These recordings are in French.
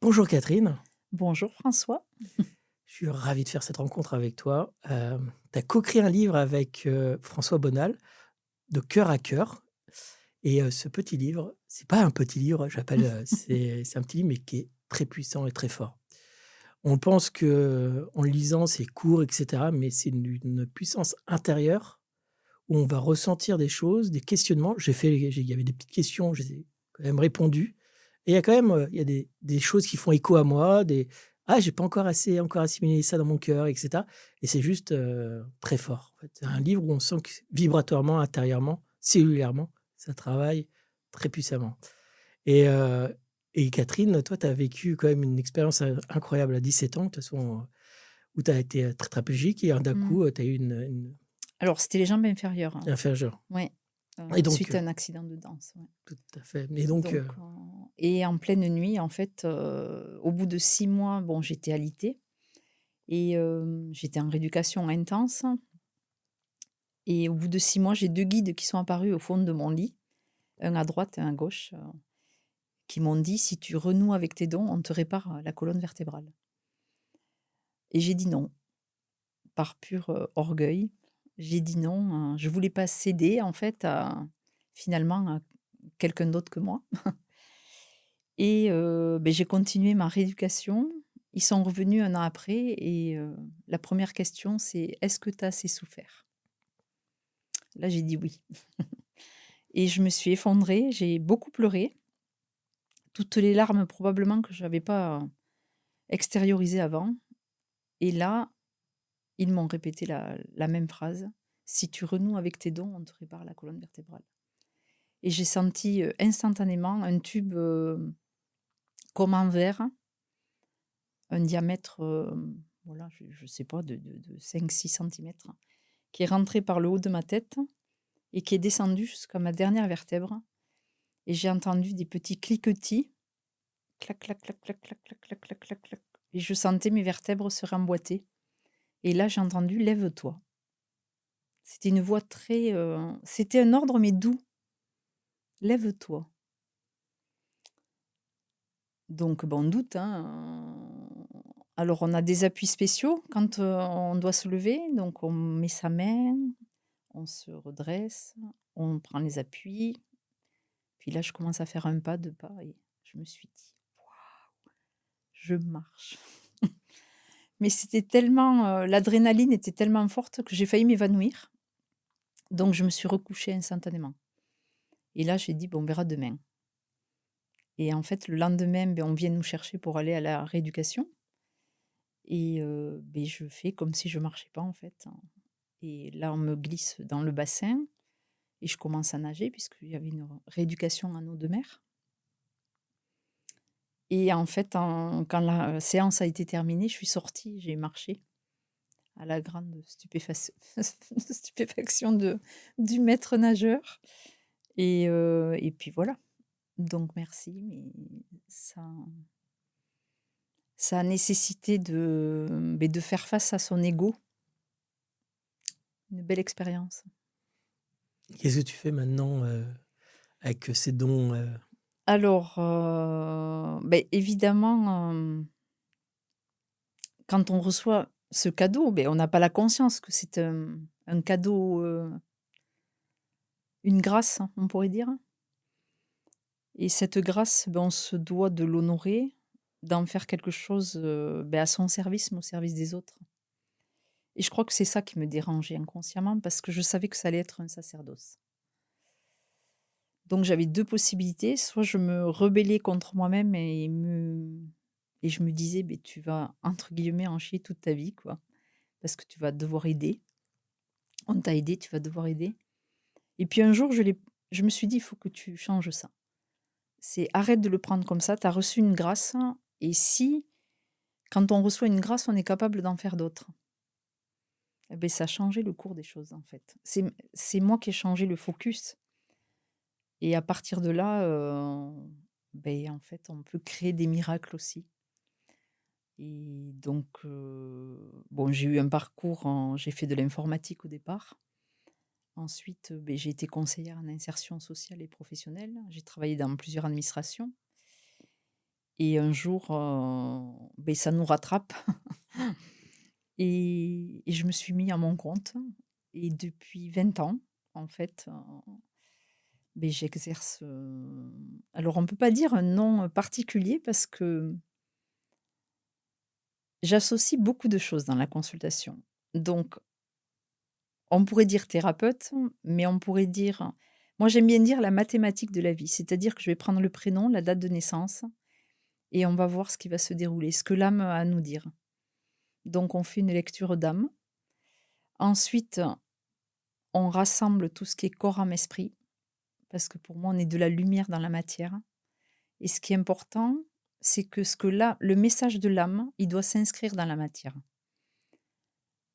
Bonjour Catherine, Bonjour François. je suis ravi de faire cette rencontre avec toi. Tu as co-créé un livre avec, François Bonal, de cœur à cœur et ce petit livre, c'est pas un petit livre, c'est un petit livre mais qui est très puissant et très fort. On pense qu'en le lisant, c'est court et cetera, mais c'est une puissance intérieure où on va ressentir des choses, des questionnements. Il y avait des petites questions, je les ai quand même répondues et il y a quand même, il y a des choses qui font écho à moi, des: «Ah, j'ai pas encore assimilé ça dans mon cœur» et cetera et c'est juste, très fort, en fait. C'est un livre où on sent que vibratoirement, intérieurement, cellulairement, ça travaille très puissamment et Catherine, toi, tu as vécu quand même une expérience, incroyable à 17 ans, de toute façon, où tu as été, tétraplégique et d'un Mmh. coup, tu as eu une Alors c'était les jambes inférieures, hein. Infligeur Ouais, et donc suite à un accident de danse, ouais. tout à fait et donc Donc et en pleine nuit, en fait, au bout de 6 mois, bon, j'étais alitée et j'étais en rééducation intense et au bout de 6 mois, j'ai 2 guides qui sont apparus au fond de mon lit, un à droite et un à gauche, qui m'ont dit: «Si tu renoues avec tes dons, on te répare, la colonne vertébrale» et j'ai dit: «Non», par pur, orgueil. J'ai dit: «Non», je voulais pas céder en fait à finalement à quelqu'un d'autre que moi et j'ai continué ma rééducation. Ils sont revenus 1 an après et la première question c'est: «Est-ce que tu as assez souffert?» Là, j'ai dit: «Oui» et je me suis effondrée, j'ai beaucoup pleuré, toutes les larmes probablement que j'avais pas extériorisées avant et là, ils m'ont répété la même phrase: «Si tu renoues avec tes dons, on te répare la colonne vertébrale». Et j'ai senti, instantanément un tube, comme en verre, un diamètre, voilà, je sais pas de 5-6 centimètres, qui est rentré par le haut de ma tête et qui est descendu jusqu'à ma dernière vertèbre et j'ai entendu des petits cliquetis, clac, clac, clac, clac, clac, clac, clac, clac, clac, clac et je sentais mes vertèbres se remboîter et là, j'ai entendu: «Lève-toi». C'était une voix très, c'était un ordre mais doux: «Lève-toi». Donc bon, on doute, hein, alors on a des appuis spéciaux quand, on doit se lever, donc on met sa main, on se redresse, on prend les appuis. Puis là, je commence à faire un pas, 2 pas et je me suis dit: «Je marche». Mais c'était tellement, l'adrénaline était tellement forte que j'ai failli m'évanouir, donc je me suis recouchée instantanément et là, j'ai dit: «Bon, on verra demain» et en fait, le lendemain, on vient nous chercher pour aller à la rééducation et je fais comme si je marchais pas, en fait, hein. Et là, on me glisse dans le bassin et je commence à nager puisqu'il y avait une rééducation en eau de mer. Et en fait, quand la séance a été terminée, je suis sortie, j'ai marché à la grande stupéfaction du maître nageur. Et puis voilà. Donc merci, mais ça, ça a nécessité de faire face à son ego. Une belle expérience. qu'est-ce que tu fais maintenant, avec, ces dons, Alors, évidemment, quand on reçoit ce cadeau, on n'a pas la conscience que c'est un cadeau, une grâce, hein, on pourrait dire et cette grâce, on se doit de l'honorer, d'en faire quelque chose, à son service, mais au service des autres et je crois que c'est ça qui me dérangeait inconsciemment parce que je savais que ça allait être un sacerdoce. Donc j'avais 2 possibilités, soit je me rebellais contre moi-même et je me disais: tu vas entre guillemets «en chier toute ta vie», quoi, parce que tu vas devoir aider. On t'a aidé, tu vas devoir aider et puis un jour, je me suis dit: «Il faut que tu changes ça. C'est arrête de le prendre comme ça, tu as reçu une grâce et si, quand on reçoit une grâce, on est capable d'en faire d'autres?» Ça a changé le cours des choses, en fait. C'est moi qui ai changé le focus et à partir de là, en fait, on peut créer des miracles aussi et donc j'ai eu un parcours j'ai fait de l'informatique au départ. Ensuite, j'ai été conseillère en insertion sociale et professionnelle. J'ai travaillé dans plusieurs administrations Et un jour, ça nous rattrape et je me suis mis à mon compte et depuis 20 ans, en fait, j'exerce, alors on ne peut pas dire un nom particulier parce que j'associe beaucoup de choses dans la consultation. Donc on pourrait dire thérapeute, mais on pourrait dire moi j'aime bien dire la mathématique de la vie, c'est-à-dire que je vais prendre le prénom, la date de naissance et on va voir ce qui va se dérouler, ce que l'âme a à nous dire. Donc on fait une lecture d'âme. Ensuite, on rassemble tout ce qui est corps, âme, esprit, parce que pour moi, on est de la lumière dans la matière. Et ce qui est important, c'est que le message de l'âme, il doit s'inscrire dans la matière.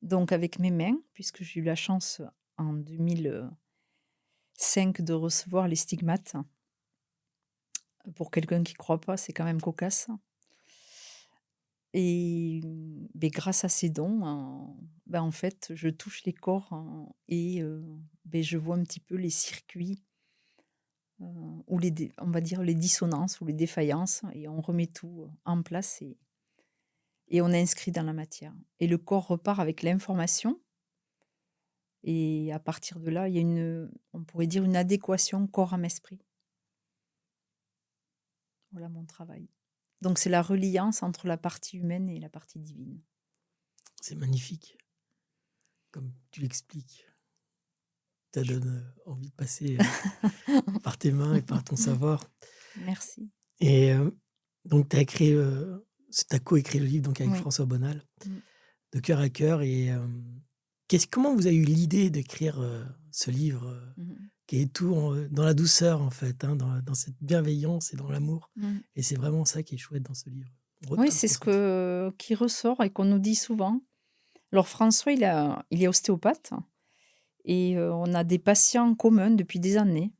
Donc avec mes mains, puisque j'ai eu la chance en 2005 de recevoir les stigmates, pour quelqu'un qui ne croit pas, c'est quand même cocasse. Et grâce à ces dons, en fait, je touche les corps et je vois un petit peu les circuits heu, ou on va dire les dissonances ou les défaillances et on remet tout en place et on inscrit dans la matière. Et le corps repart avec l'information et à partir de là, il y a on pourrait dire une adéquation corps, âme, esprit. Voilà mon travail. Donc c'est la reliance entre la partie humaine et la partie divine. C'est magnifique, comme tu l'expliques. Ça Je donne envie de passer par tes mains et par ton savoir. Merci. Et donc, tu as coécrit le livre donc, avec Oui. François Bonal, Mmh. de cœur à cœur. Et comment vous avez eu l'idée d'écrire ce livre Mmh. qui est tout dans la douceur, en fait, hein, dans cette bienveillance et dans l'amour. Mmh. Et c'est vraiment ça qui est chouette dans ce livre. Oui, Tout le c'est ce ressenti. qui ressort et qu'on nous dit souvent. Alors François, il est ostéopathe et on a des patients communs depuis des années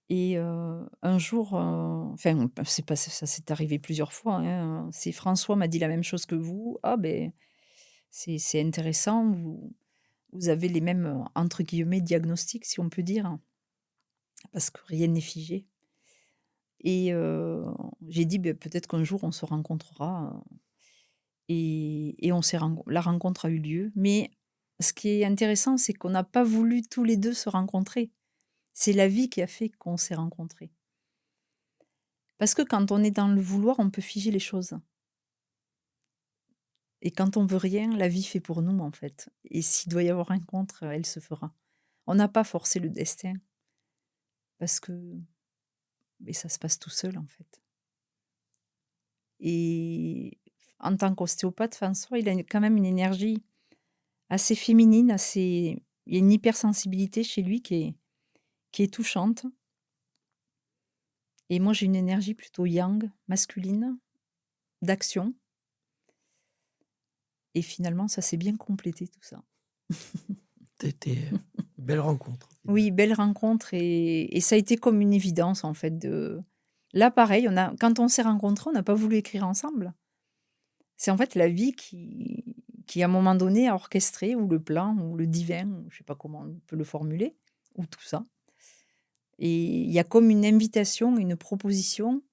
et un jour, enfin, c'est pas ça s'est arrivé plusieurs fois, hein, c'est François m'a dit la même chose que vous: «Ah ben c'est intéressant, vous avez les mêmes, entre guillemets "diagnostics" si on peut dire, parce que rien n'est figé» et j'ai dit: «Beh, peut-être qu'un jour on se rencontrera», et la rencontre a eu lieu. Mais ce qui est intéressant, c'est qu'on n'a pas voulu tous les 2 se rencontrer. C'est la vie qui a fait qu'on s'est rencontrés. Parce que quand on est dans le vouloir, on peut figer les choses. Et quand on veut rien, la vie fait pour nous, en fait. Et s'il doit y avoir rencontre, elle se fera. On n'a pas forcé le destin parce que ça se passe tout seul, en fait. Et en tant qu'ostéopathe, François, il a quand même une énergie assez féminine, il y a une hypersensibilité chez lui qui est touchante. Et moi, j'ai une énergie plutôt yang, masculine, d'action. Et finalement, ça s'est bien complété tout ça. C'était une belle rencontre, au final. Oui, belle rencontre et ça a été comme une évidence en fait là pareil, quand on s'est rencontrés, on n'a pas voulu écrire ensemble. C'est en fait la vie qui à un moment donné a orchestré ou le plan ou le divin, ou je sais pas comment on peut le formuler, ou tout ça. Et il y a comme une invitation, une proposition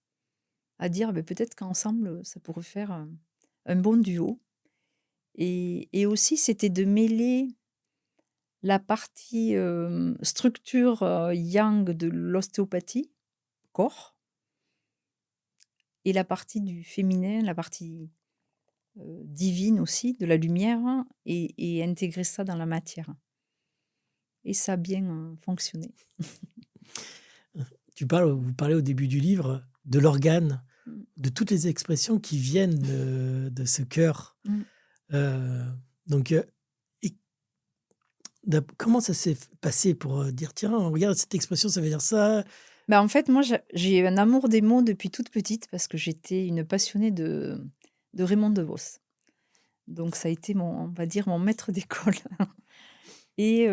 à dire: peut-être qu'ensemble, ça pourrait faire un bon duo». Et aussi, c'était de mêler la partie, structure, yang de l'ostéopathie, corps, et la partie du féminin, la partie, divine aussi, de la lumière, et intégrer ça dans la matière. Et ça a bien, fonctionné. Vous parlez au début du livre de l'organe, Mmh. de toutes les expressions qui viennent de ce cœur. Mmh. Heu, donc et comment ça s'est passé pour dire: «Tiens, regarde cette expression, ça veut dire ça»? En fait, moi, j'ai un amour des mots depuis toute petite parce que j'étais une passionnée de Raymond DeVos. Donc ça a été on va dire, mon maître d'école. Et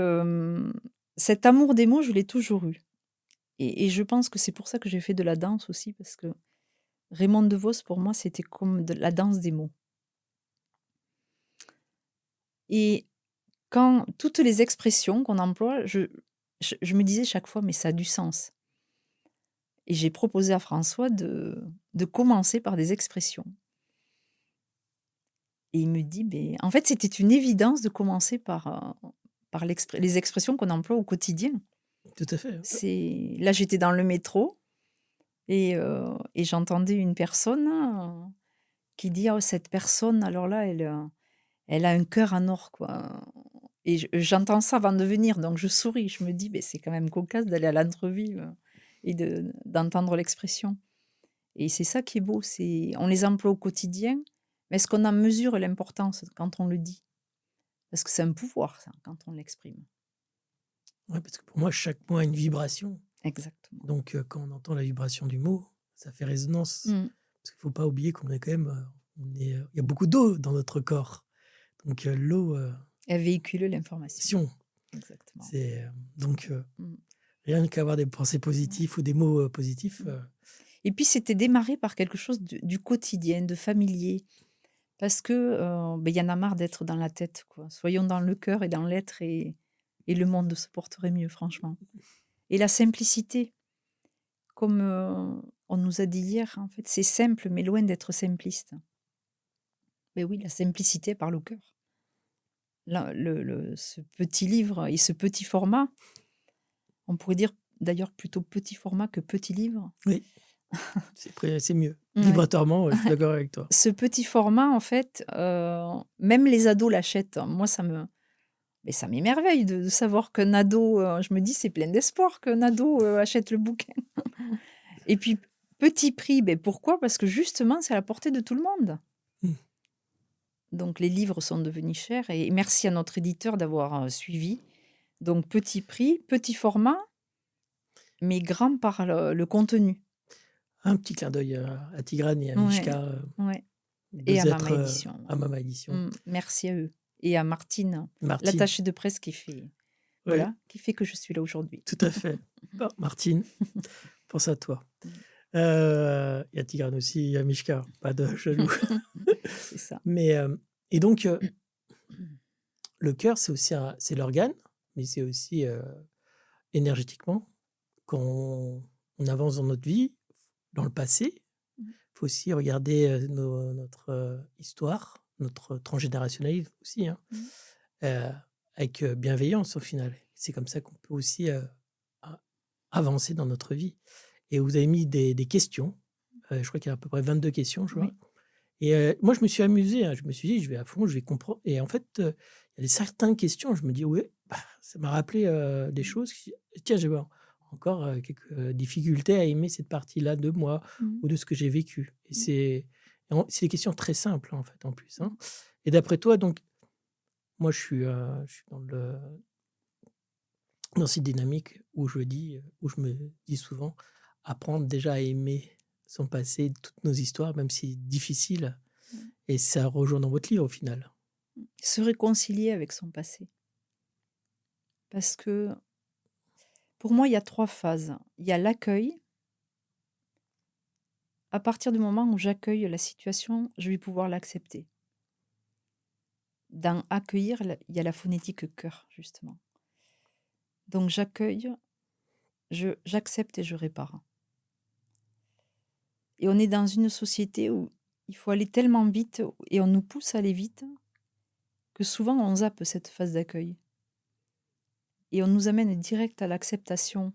cet amour des mots, je l'ai toujours eu. Et je pense que c'est pour ça que j'ai fait de la danse aussi, parce que Raymond DeVos, pour moi, c'était comme de la danse des mots. Et quand toutes les expressions qu'on emploie, je me disais chaque fois: «Mais ça a du sens». Et j'ai proposé à François de commencer par des expressions. Et il me dit, ben, en fait, c'était une évidence de commencer par les expressions qu'on emploie au quotidien. Tout à fait. Là, j'étais dans le métro et j'entendais une personne qui dit, oh, cette personne, alors là, elle a un cœur en or, quoi. Et j'entends ça avant de venir, donc je souris. Je me dis, ben, c'est quand même cocasse d'aller à l'entrevue et d'entendre l'expression. Et c'est ça qui est beau, on les emploie au quotidien, mais est-ce qu'on en mesure l'importance quand on le dit? Parce que c'est un pouvoir, ça, quand on l'exprime. Ouais, parce que pour moi, chaque mot a une vibration. Exactement. Donc, quand on entend la vibration du mot, ça fait résonance. Mm. Parce qu'il ne faut pas oublier qu'on est quand même, il y a beaucoup d'eau dans notre corps. Donc, l'eau, Elle véhicule l'information. action. Exactement. Donc, Mm. rien qu'avoir des pensées positives ou des mots positifs. Et puis, c'était démarré par quelque chose du quotidien, de familier. Parce que ben, y en a marre d'être dans la tête, quoi. Soyons dans le cœur et dans l'être et le monde se porterait mieux, franchement. Et la simplicité, comme on nous a dit hier, en fait, c'est simple, mais loin d'être simpliste. Mais oui, la simplicité par le cœur. Là, ce petit livre et ce petit format, on pourrait dire d'ailleurs plutôt petit format que petit livre. Oui, c'est mieux. Ouais. Vibratoirement, je suis d'accord avec toi. Ce petit format, en fait, même les ados l'achètent. Moi, mais ça m'émerveille de savoir qu'un ado, je me dis, c'est plein d'espoir qu'un ado achète le bouquin. Et puis, petit prix, ben pourquoi? Parce que justement, c'est à la portée de tout le monde. Mm. Donc, les livres sont devenus chers et merci à notre éditeur d'avoir suivi. Donc, petit prix, petit format, mais grand par le contenu. Un petit clin d'œil à Tigrane et à Ouais, Mishka. ouais. Deux Et à êtres, Mama Édition. à Mama Édition. Merci à eux. Et à Martine, Martine. l'attachée de presse qui fait, Ouais, voilà, qui fait que je suis là aujourd'hui. tout à fait. Bon, Martine, pense à toi. Il y a Tigrane aussi, il y a Mishka, pas de jaloux. C'est ça. Mais, et donc, le cœur, c'est aussi c'est l'organe, mais c'est aussi énergétiquement, quand on avance dans notre vie, dans le passé, il faut aussi regarder notre histoire, notre transgénérationnel aussi, hein, avec bienveillance au final. C'est comme ça qu'on peut aussi avancer dans notre vie. Et vous avez mis des questions, je crois qu'il y a à peu près 22 questions, je vois. Oui. Et moi, je me suis amusé, hein, je me suis dit, je vais à fond, je vais comprendre. Et en fait, il y a certaines questions, je me dis, oui, ça m'a rappelé des choses. Tiens, j'ai encore quelques difficultés à aimer cette partie-là de moi ou de ce que j'ai vécu. Et c'est des questions très simples, en fait, en plus. Hein. Et d'après toi, donc, moi, je suis dans cette dynamique où je me dis souvent, apprendre déjà à aimer son passé, toutes nos histoires, même si c'est difficile. Et ça rejoint dans votre livre au final. Se réconcilier avec son passé. Parce que pour moi, il y a 3 phases. Il y a l'accueil. À partir du moment où j'accueille la situation, je vais pouvoir l'accepter. Dans accueillir, il y a la phonétique cœur, justement. Donc j'accueille, j'accepte et je répare. Et on est dans une société où il faut aller tellement vite et on nous pousse à aller vite que souvent on zappe cette phase d'accueil. Et on nous amène direct à l'acceptation.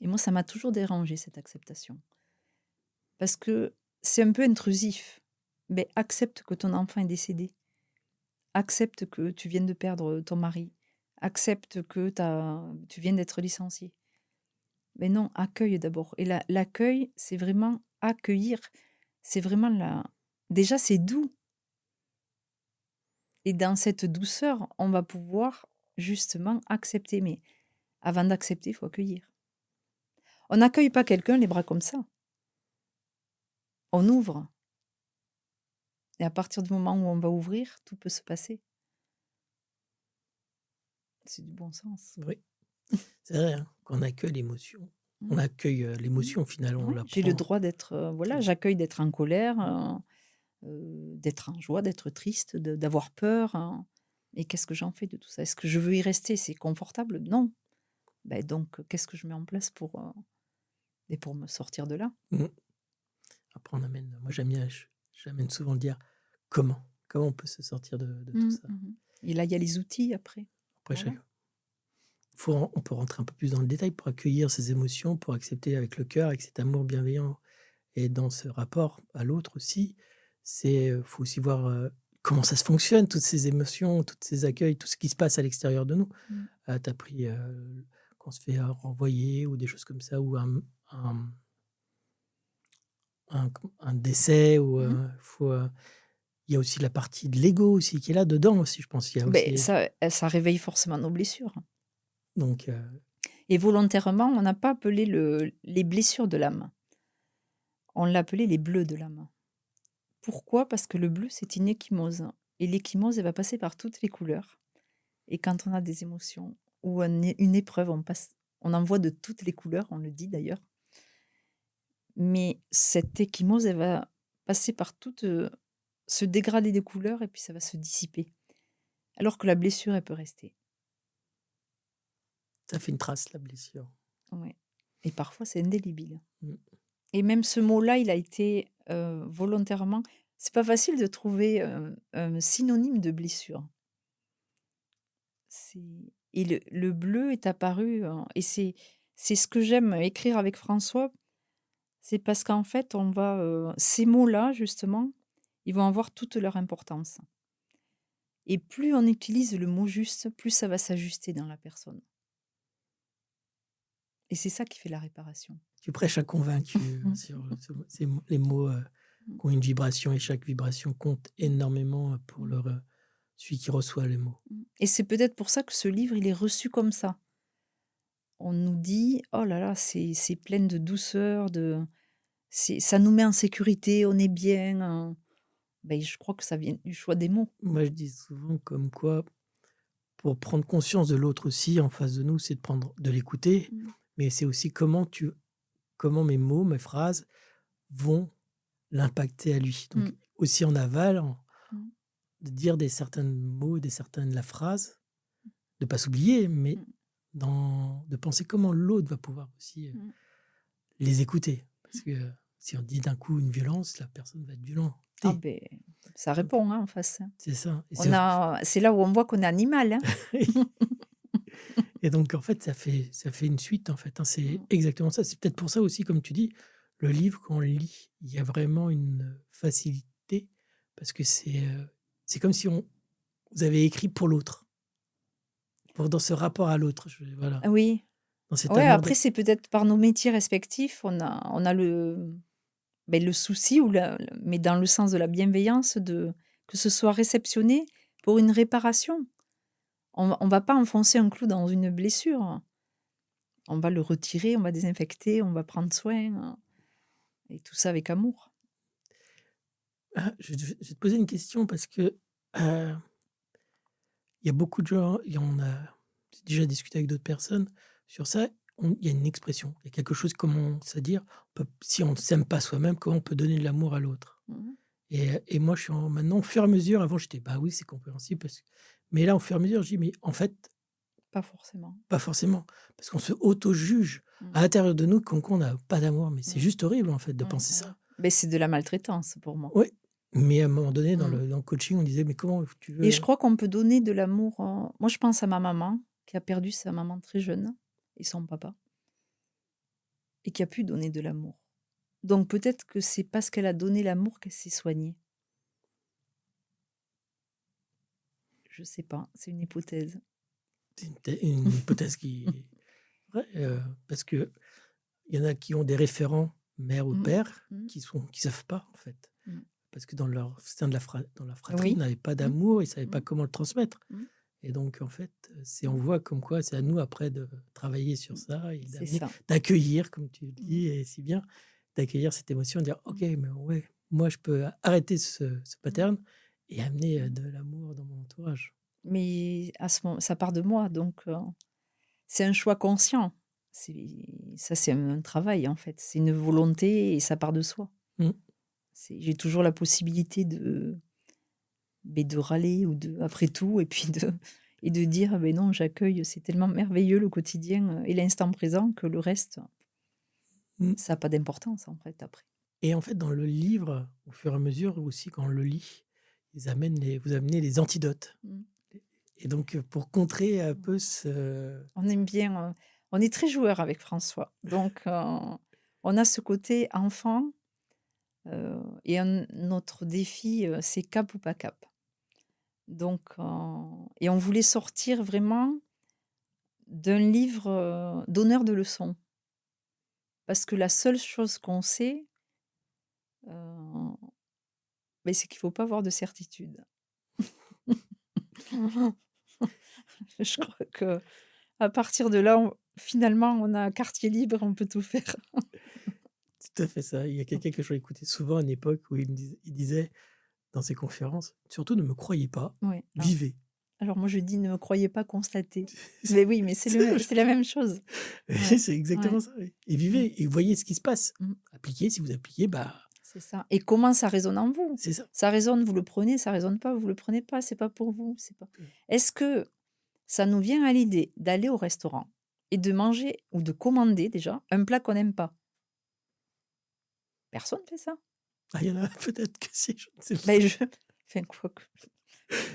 Et moi, ça m'a toujours dérangé, cette acceptation. Parce que c'est un peu intrusif. Mais accepte que ton enfant est décédé. Accepte que tu viennes de perdre ton mari. Accepte que tu viens d'être licencié. Mais non, accueille d'abord. Et l'accueil, c'est vraiment accueillir. C'est vraiment déjà, c'est doux. Et dans cette douceur, on va pouvoir justement accepter. Mais avant d'accepter, il faut accueillir. On n'accueille pas quelqu'un les bras comme ça. On ouvre. Et à partir du moment où on va ouvrir, tout peut se passer. C'est du bon sens. Oui, c'est vrai, hein, qu'on accueille l'émotion. On accueille l'émotion finalement. Oui, j'ai le droit d'être, voilà, j'accueille d'être en colère, d'être en joie, d'être triste, d'avoir peur. Hein. Et qu'est-ce que j'en fais de tout ça? Est-ce que je veux y rester? C'est confortable? Non. Ben donc, qu'est-ce que je mets en place pour et pour me sortir de là. Mmh. Après moi j'amène souvent le dire: «Comment? Comment on peut se sortir de tout Mmh ça?» mh. Et là, il y a les outils après. Après Voilà. chaque on peut rentrer un peu plus dans le détail pour accueillir ses émotions, pour accepter avec le cœur, avec cet amour bienveillant et dans ce rapport à l'autre aussi. Faut aussi voir, comment ça se fonctionne, toutes ces émotions, tous ces accueils, tout ce qui se passe à l'extérieur de nous. Mmh. Tu as pris, qu'on se fait, renvoyer ou des choses comme ça ou un un décès ou, Mmh. il y a aussi la partie de l'ego aussi qui est là dedans aussi, je pense. Il y a Beh, aussi ça réveille forcément nos blessures donc et volontairement, on n'a pas appelé les blessures de l'âme. On l'a appelé les bleus de l'âme. Pourquoi? Parce que le bleu, c'est une ecchymose et l'ecchymose, elle va passer par toutes les couleurs et quand on a des émotions ou une épreuve, on en voit de toutes les couleurs, on le dit d'ailleurs, mais cette ecchymose, elle va passer par toute, ce dégradé des couleurs et puis ça va se dissiper. Alors que la blessure, elle peut rester. ça fait une trace, la blessure. Ouais et parfois c'est indélébile Mmh. et même ce mot-là, il a été, volontairement c'est pas facile de trouver, un synonyme de blessure. C'est et le bleu est apparu, et c'est ce que j'aime écrire avec François, c'est parce qu'en fait, on va, ces mots-là, justement, ils vont avoir toute leur importance et plus on utilise le mot juste, plus ça va s'ajuster dans la personne et c'est ça qui fait la réparation. Tu prêches à convaincu, Mmh. sur, ces mots les mots, Mmh. qui ont une vibration et chaque vibration compte énormément, pour Mmh. celui qui reçoit les mots. Mmh et c'est peut-être pour ça que ce livre, il est reçu comme ça. On nous dit: «Oh là là, c'est plein de douceur, ça nous met en sécurité, on est bien», beh, je crois que ça vient du choix des mots. Moi, je dis souvent comme quoi, pour prendre conscience de l'autre aussi en face de nous, c'est de l'écouter, Mmh. mais c'est aussi comment mes mots, mes phrases vont l'impacter à lui. Mmh. Donc aussi en aval, Mmh. de dire des certains mots, la phrase, de pas s'oublier, mais Mmh. de penser comment l'autre va pouvoir aussi, Mmh. les écouter. Parce que, si on dit d'un coup une violence, la personne va être Ah violentée. beh, ça Donc répond, hein, en face, hein. c'est ça C'est là où on voit qu'on est animal, hein. et donc en fait, ça fait une suite, en fait, hein. C'est Mmh. exactement ça. C'est peut-être pour ça aussi, comme tu dis, le livre, quand on le lit, il y a vraiment une facilité parce que c'est comme si vous avez écrit pour l'autre, dans ce rapport à l'autre, voilà, Ah oui. dans cet Ouais, amour après de c'est peut-être par nos métiers respectifs, on a le souci ou mais dans le sens de la bienveillance que ce soit réceptionné pour une réparation. On va pas enfoncer un clou dans une blessure. On va le retirer, on va désinfecter, on va prendre soin, et tout ça avec amour. je vais te poser une question parce que, heu, il y a beaucoup de gens et j'ai déjà discuté avec d'autres personnes sur ça. Il y a une expression, il y a quelque chose, comme on sait dire, si on ne s'aime pas soi-même, comment on peut donner de l'amour à l'autre? Mmh. Et moi, je suis maintenant, au fur et à mesure, avant j'étais: «Bah oui, c'est compréhensible», mais là, au fur et à mesure, je dis: «Mais en fait, Pas forcément. pas forcément». Parce qu'on se auto-juge Mmh. à l'intérieur de nous comme quoi on n'a pas d'amour, mais c'est Mmh. juste horrible, en fait, de Mmh penser mh. ça. Beh, c'est de la maltraitance pour moi. Oui, mais à un moment donné, dans Mmh. le coaching, on disait: «Mais comment tu Et je veux?» crois qu'on peut donner de l'amour, moi je pense à ma maman qui a perdu sa maman très jeune et son papa et qui a pu donner de l'amour. Donc peut-être que c'est parce qu'elle a donné l'amour qu'elle s'est soignée. Je sais pas, c'est une hypothèse. C'est une hypothèse qui est vraie, parce qu'il y en a qui ont des référents, mère ou Mmh. père, Mmh. qui savent pas, en fait. Mmh. Parce que dans leur sein dans la fratrie, ils Oui. n'avaient pas Mmh. d'amour, ils savaient pas Mmh. comment le transmettre. Mmh. Et donc en fait, on Mmh. voit comme quoi c'est à nous après de travailler sur Mmh. ça et C'est ça. d'accueillir, comme tu le Mmh. dis et si bien, d'accueillir cette émotion, de dire: «OK, Mmh. mais ouais, moi je peux arrêter ce Mmh. pattern et amener, Mmh. de l'amour dans mon entourage». Mais à ce moment ça part de moi donc c'est un choix conscient. C'est un travail en fait, c'est une volonté et ça part de soi. Mmh. J'ai toujours la possibilité de râler ou après tout et puis de dire: «Beh non, j'accueille, c'est tellement merveilleux le quotidien, et l'instant présent que le reste, Mmh. Ça a pas d'importance, en fait, après. Et en fait, dans le livre, au fur et à mesure aussi, quand on le lit, vous amenez les antidotes. Mmh. Et donc, pour contrer un Mmh. peu ce On aime bien, on est très joueur avec François. Donc, on a ce côté enfant, et notre défi, c'est cap ou pas cap. Donc, et on voulait sortir vraiment d'un livre, donneur de leçons. Parce que la seule chose qu'on sait, heu, beh, c'est qu'il faut pas avoir de certitude. Je crois qu'à partir de là, finalement, on a un quartier libre, on peut tout faire. tout à fait ça. Il y a quelqu'un que je écoutais souvent à une époque où il disait dans ses conférences: «Surtout ne me croyez pas, Ouais, ah. vivez». Alors moi, je dis: «Ne me croyez pas, constatez». Mais oui, mais C'est la même c'est la même chose. oui, Ouais, c'est ouais. exactement ça, oui. Et Mmh, vivez et voyez ce qui se passe. mmh, Appliquez, si vous appliquez, bah, c'est ça. Et comment ça résonne en vous? c'est ça. Ça résonne, vous le prenez, ça résonne pas, vous le prenez pas, c'est pas pour vous, c'est pas est-ce que ça nous vient à l'idée d'aller au restaurant et de manger ou de commander déjà un plat qu'on n'aime pas? Personne fait ça. Ah, il y en a peut-être que si, je ne sais pas. Ben je enfin quoique,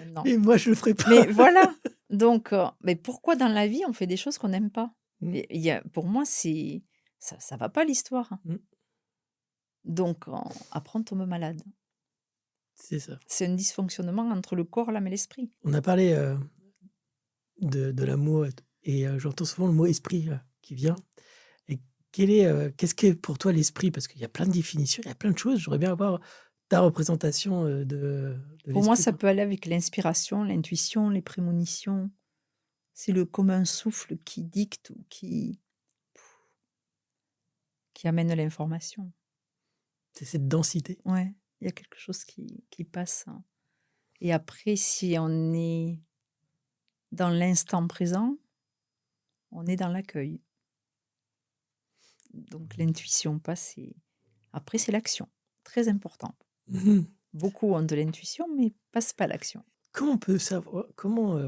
non. Et moi, je le ferai Mais pas. voilà, donc mais pourquoi dans la vie on fait des choses qu'on n'aime pas? Mmh, Et il y a pour moi, c'est ça va pas l'histoire. mmh, Donc après on tombe malade. c'est ça. C'est un dysfonctionnement entre le corps, l'âme et l'esprit. On a parlé, de l'amour et j'entends souvent le mot esprit, qui vient. Et qu'est-ce qu'est pour toi l'esprit? Parce qu'il y a plein de définitions, il y a plein de choses. J'aimerais bien avoir ta représentation, de Pour moi, l'esprit, ça quoi. peut aller avec l'inspiration, l'intuition, les prémonitions. C'est le commun souffle qui dicte ou qui amène l'information. C'est cette densité. Ouais, il y a quelque chose qui passe, hein. Et après, si on est dans l'instant présent, on est dans l'accueil. Donc l'intuition passe et après c'est l'action, très important. Mmh. Beaucoup ont de l'intuition mais passent pas à l'action. Comment on peut savoir comment,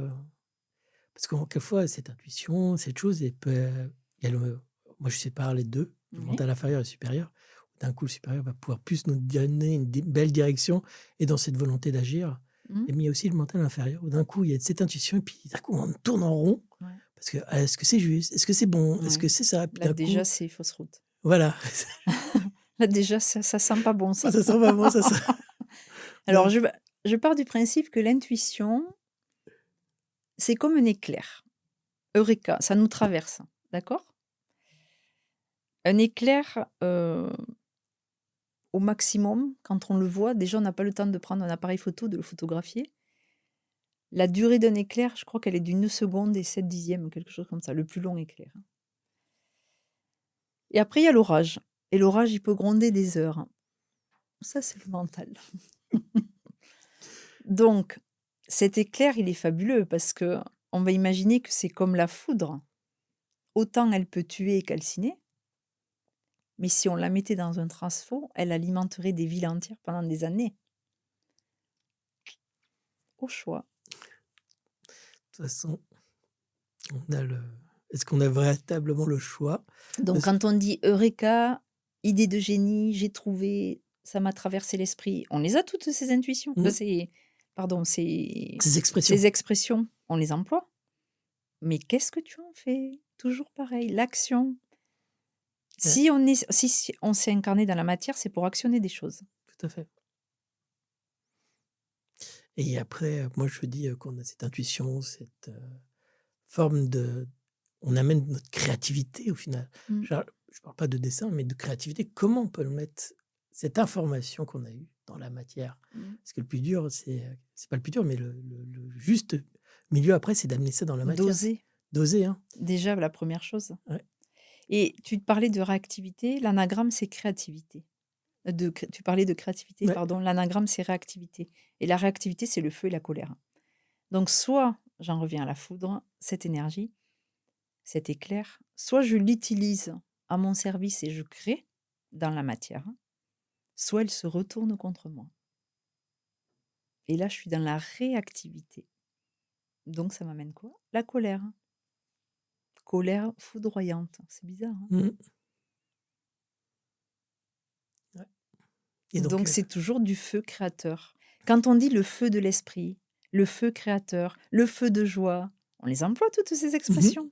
parce que quelquefois cette intuition, cette chose, elle peut, il y a le moi je sépare les 2, le Oui. mental inférieur et le supérieur. D'un coup, le supérieur va pouvoir plus nous donner une belle direction et dans cette volonté d'agir. Mmh. Et mais il y a aussi le mental inférieur où d'un coup, il y a cette intuition et puis d'un coup, on tourne en rond Ouais, parce que: «Ah, est-ce que c'est juste? Est-ce que c'est bon? Est-ce ouais. que c'est ça?» Puis Là d'un déjà coup, c'est fausse route. voilà. Là déjà ça sent pas bon ça. Ça sent pas bon, ça sent Alors je pars du principe que l'intuition, c'est comme un éclair. Eureka, ça nous traverse, d'accord? Un éclair, au maximum, quand on le voit, déjà on n'a pas le temps de prendre un appareil photo, de le photographier. La durée d'un éclair, je crois qu'elle est d'1 seconde et 7 dixièmes, quelque chose comme ça, le plus long éclair. Et après il y a l'orage et l'orage, il peut gronder des heures. Ça, c'est le mental. Donc cet éclair, il est fabuleux parce que on va imaginer que c'est comme la foudre. Autant elle peut tuer et calciner, mais si on la mettait dans un transfo, elle alimenterait des villes entières pendant des années. Au choix. de toute façon, on a le est-ce qu'on a véritablement le choix? Donc Parce quand on dit «Eureka», idée de génie, j'ai trouvé, ça m'a traversé l'esprit, on les a toutes ces intuitions, mmh, pardon, ces expressions. ces expressions, on les emploie, mais qu'est-ce que tu en fais? Toujours pareil, l'action. Ouais, Si on s'est incarné dans la matière, c'est pour actionner des choses. tout à fait. Et après, moi je dis, qu'on a cette intuition, cette, forme de on amène notre créativité au final. Mmh. Genre, je parle pas de dessin, mais de créativité. Comment on peut le mettre cette information qu'on a eue dans la matière? Mmh. Parce que le plus dur, c'est pas le plus dur, mais le juste milieu après, c'est d'amener ça dans la matière. D'oser, D'oser, hein? déjà la première chose. Ouais. Et tu te parlais de réactivité, l'anagramme, c'est créativité. Tu parlais de créativité, Ouais. pardon, l'anagramme, c'est réactivité et la réactivité, c'est le feu et la colère. Donc soit j'en reviens à la foudre, cette énergie, cet éclair, soit je l'utilise à mon service et je crée dans la matière, soit elle se retourne contre moi. Et là, je suis dans la réactivité. Donc ça m'amène quoi? La colère. Colère foudroyante. C'est bizarre, hein? Mmh. Et donc, Donc c'est toujours du feu créateur. Quand on dit le feu de l'esprit, le feu créateur, le feu de joie, on les emploie toutes ces mmh expressions.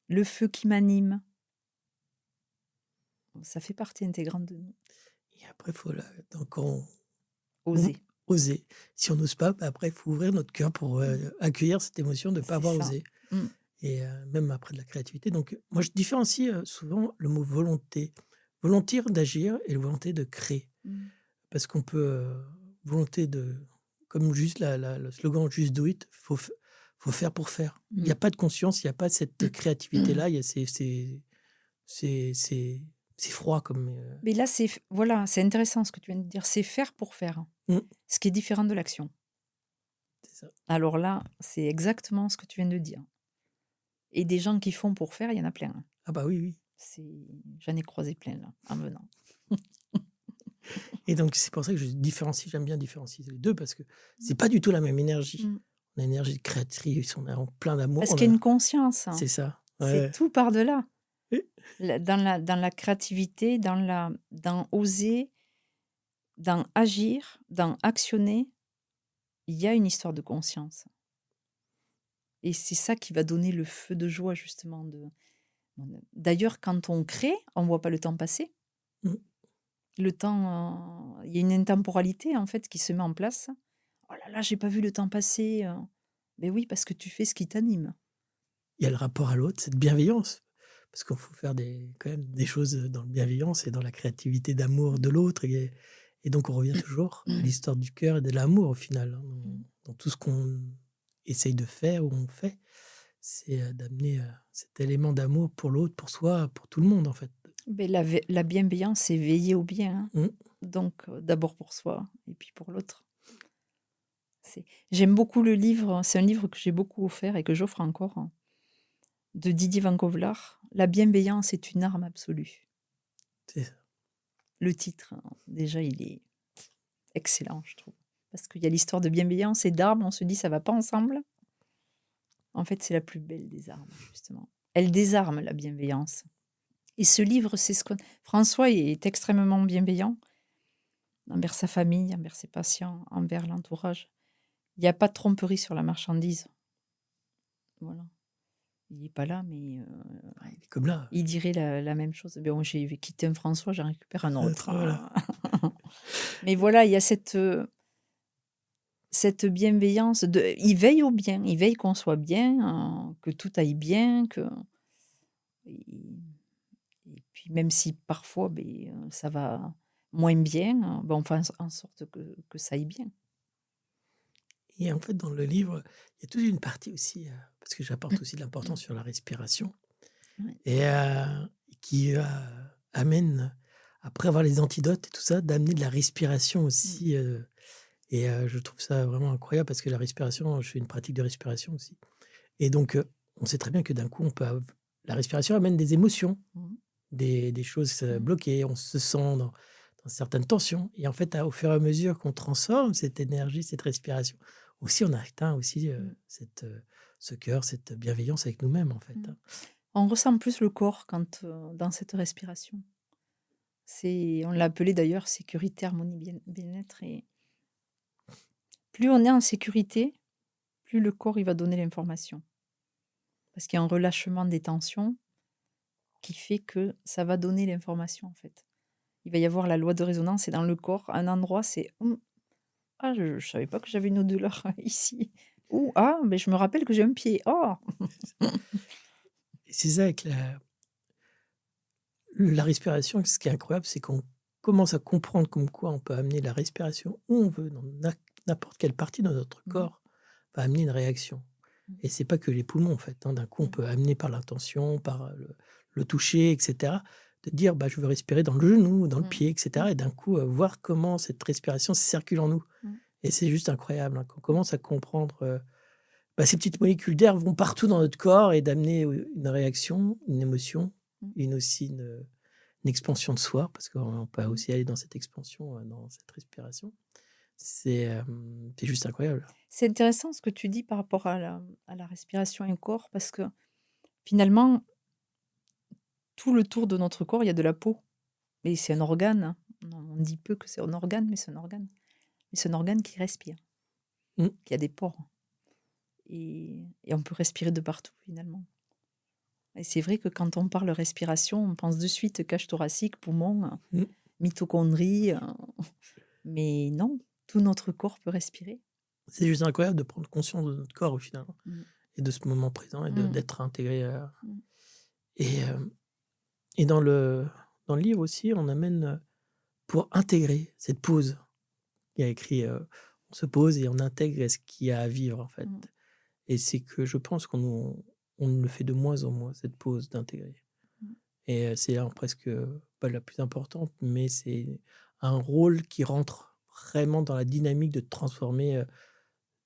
Le feu qui m'anime, ça fait partie intégrante de nous. et après, il faut donc on Oser, oser. Si on n'ose pas, bah, après, il faut ouvrir notre cœur pour, accueillir cette émotion de ne pas c'est avoir ça. osé Mmh, et même après de la créativité. Donc, moi, je différencie, souvent le mot volonté. Volonté d'agir et la volonté de créer. mmh, Parce qu'on peut, volonté de comme juste le slogan «Just do it», faut faire pour faire. Il y mmh. a pas de conscience, il y a pas cette créativité-là, il y a c'est froid comme, Mais là, voilà, c'est intéressant ce que tu viens de dire, c'est faire pour faire, mmh, ce qui est différent de l'action. c'est ça. Alors là, c'est exactement ce que tu viens de dire. Et des gens qui font pour faire, il y en a plein, hein. Ah bah, oui, oui C'est J'en ai croisé plein là, en venant. et donc c'est pour ça que je différencie, j'aime bien différencier les 2 parce que c'est pas du tout la même énergie. Mmh. On a une énergie créatrice, on est en plein d'amour, Parce on qu'il y a a une conscience, hein. c'est ça, C'est ouais. tout par-delà. Oui, Dans la créativité, dans oser, dans agir, dans actionner, il y a une histoire de conscience. Et c'est ça qui va donner le feu de joie justement d'ailleurs, quand on crée, on voit pas le temps passer. mmh, Le temps, il y a une intemporalité en fait qui se met en place. «Oh là là, j'ai pas vu le temps passer». Beh oui, parce que tu fais ce qui t'anime. il y a le rapport à l'autre, cette bienveillance. Parce qu'il faut faire quand même des choses dans la bienveillance et dans la créativité d'amour de l'autre et donc on revient toujours à l'histoire du cœur et de l'amour au final, hein, Mmh. dans tout ce qu'on essaye de faire ou on fait. C'est, d'amener, cet élément d'amour pour l'autre, pour soi, pour tout le monde en fait. Beh, la bienveillance, c'est veiller au bien, hein. Mmh. Donc d'abord pour soi et puis pour l'autre. J'aime beaucoup le livre, c'est un livre que j'ai beaucoup offert et que j'offre encore, hein, de Didier Van Cauwelaert, «La bienveillance est une arme absolue». C'est ça. Le titre, hein, déjà, il est excellent, je trouve. Parce qu'il y a l'histoire de bienveillance et d'armes, on se dit: «Ça va pas ensemble». En fait, c'est la plus belle des armes, justement. Elle désarme la bienveillance et ce livre, c'est ce qu'on François est extrêmement bienveillant envers sa famille, envers ses patients, envers l'entourage. Il y a pas de tromperie sur la marchandise. Voilà. Il est pas là, mais Ah, il est comme là. il dirait la même chose. Bon, j'ai quitté un François, j'en récupère un autre, Voilà. hein. Mais voilà, il y a cette bienveillance il veille au bien, il veille qu'on soit bien, que tout aille bien, et et puis même si parfois, beh, ça va moins bien, on fait en sorte que ça aille bien. Et en fait, dans le livre, il y a toute une partie aussi, parce que j'apporte aussi de Mmh. l'importance sur la respiration Ouais. et qui, amène, après avoir les antidotes et tout ça, d'amener de la respiration Mmh. aussi, et je trouve ça vraiment incroyable parce que la respiration, je fais une pratique de respiration aussi et donc on sait très bien que d'un coup, on peut av la respiration amène des émotions, Mmh. des choses, Mmh. bloquées, on se sent dans certaines tensions et en fait, au fur et à mesure qu'on transforme cette énergie, cette respiration, aussi on atteint aussi, Mmh. ce cœur, cette bienveillance avec nous-mêmes, en fait, Mmh. hein. On ressent plus le corps quand, dans cette respiration. On l'a appelé d'ailleurs sécurité, harmonie, bien-être et plus on est en sécurité, plus le corps, il va donner l'information. Parce qu'il y a un relâchement des tensions qui fait que ça va donner l'information, en fait. Il va y avoir la loi de résonance et dans le corps, un endroit, c'est: «Mmh, ah je savais pas que j'avais une douleur ici. Ou ah, mais je me rappelle que j'ai un pied. Oh!» Et c'est ça avec la respiration, ce qui est incroyable, c'est qu'on commence à comprendre comme quoi on peut amener la respiration où on veut, dans n'importe quelle partie de notre Mmh. corps, va amener une réaction. Mmh. Et c'est pas que les poumons, en fait, hein. D'un coup, on Mmh. peut amener par l'intention, par, le toucher et cetera, de dire: «Bah, je veux respirer dans le genou, dans le Mmh. pied» et Mmh. cetera et d'un coup, voir comment cette respiration circule en nous Mmh. et c'est juste incroyable, hein, quand on Mmh. commence à comprendre, bah, ces petites molécules d'air vont partout dans notre corps et d'amener, une réaction, une émotion, Mmh. une expansion de soi, parce qu'on peut Mmh. aussi aller dans cette expansion, dans cette respiration. C'est juste incroyable. C'est intéressant ce que tu dis par rapport à la respiration et au corps parce que finalement, tout le tour de notre corps, il y a de la peau et c'est un organe. On dit peu que c'est un organe, mais c'est un organe. Mais c'est un organe qui respire, Mmh. qui a des pores. Et on peut respirer de partout, finalement. Et c'est vrai que quand on parle respiration, on pense de suite cage thoracique, poumon, Mmh. mitochondrie. Mais non, tout notre corps peut respirer. C'est juste incroyable de prendre conscience de notre corps au final Mm. et de ce moment présent et Mm. d'être intégré. Mm. Et, et dans le livre aussi, on amène pour intégrer cette pause. Il y a écrit on se pose et on intègre ce qu'il y a à vivre en fait. Mm. Et c'est que je pense qu'on le fait de moins en moins, cette pause d'intégrer. Mm. Et c'est presque pas la plus importante, mais c'est un rôle qui rentre vraiment dans la dynamique de transformer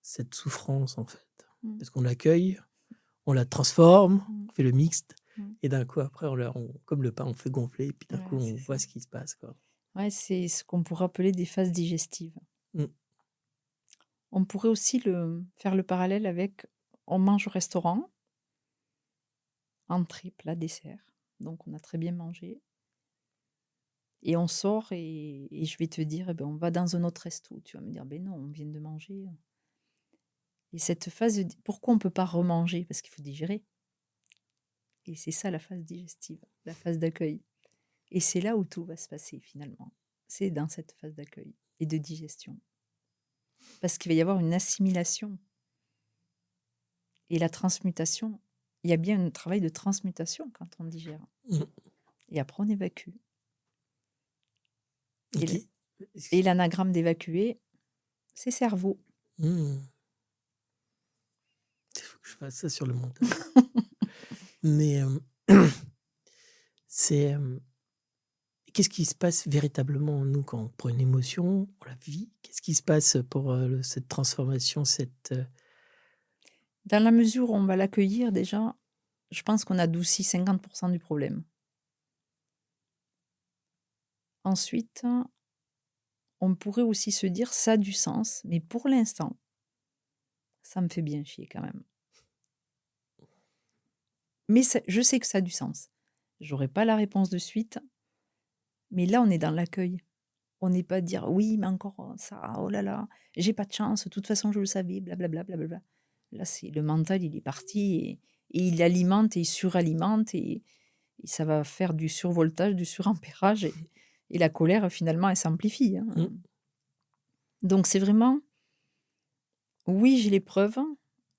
cette souffrance en fait. Mm. Parce qu'on l'accueille, on la transforme, Mm. on fait le mixte, Mm. et d'un coup après, comme le pain, on fait gonfler, et puis d'un Ouais, coup, on c'est voit ça. ce qui se passe, quoi. Ouais, c'est ce qu'on pourrait appeler des phases digestives. Mm. On pourrait aussi faire le parallèle avec on mange au restaurant, entrée, plat, dessert. Donc on a très bien mangé. Et on sort et je vais te dire, eh ben, on va dans un autre resto. Tu vas me dire, ben non, on vient de manger. Et cette phase, pourquoi on ne peut pas remanger? Parce qu'il faut digérer. Et c'est ça la phase digestive, la phase d'accueil. Et c'est là où tout va se passer finalement. C'est dans cette phase d'accueil et de digestion. Parce qu'il va y avoir une assimilation. Et la transmutation, il y a bien un travail de transmutation quand on digère. Mm. Et après, on évacue. Ok. Et l'anagramme d'évacuer, c'est cerveau. Mm. Il faut que je fasse ça sur le montage. Mais c'est... qu'est-ce qui se passe véritablement en nous quand on prend une émotion, on la vit? Qu'est-ce qui se passe pour cette transformation, Dans la mesure où on va l'accueillir, déjà, je pense qu'on adoucit 50% du problème. Ensuite, on pourrait aussi se dire, ça a du sens, mais pour l'instant, ça me fait bien chier quand même. Mais je sais que ça a du sens. J'aurai pas la réponse de suite, mais là, on est dans l'accueil. On n'est pas à dire, oui, mais encore ça, oh là là, j'ai pas de chance, de toute façon, je le savais, blablabla, blablabla. Là, c'est le mental, il est parti et il alimente et il suralimente et ça va faire du survoltage, du surampérage et la colère, finalement, elle s'amplifie. Hein. Mm. Donc, c'est vraiment, oui, j'ai l'épreuve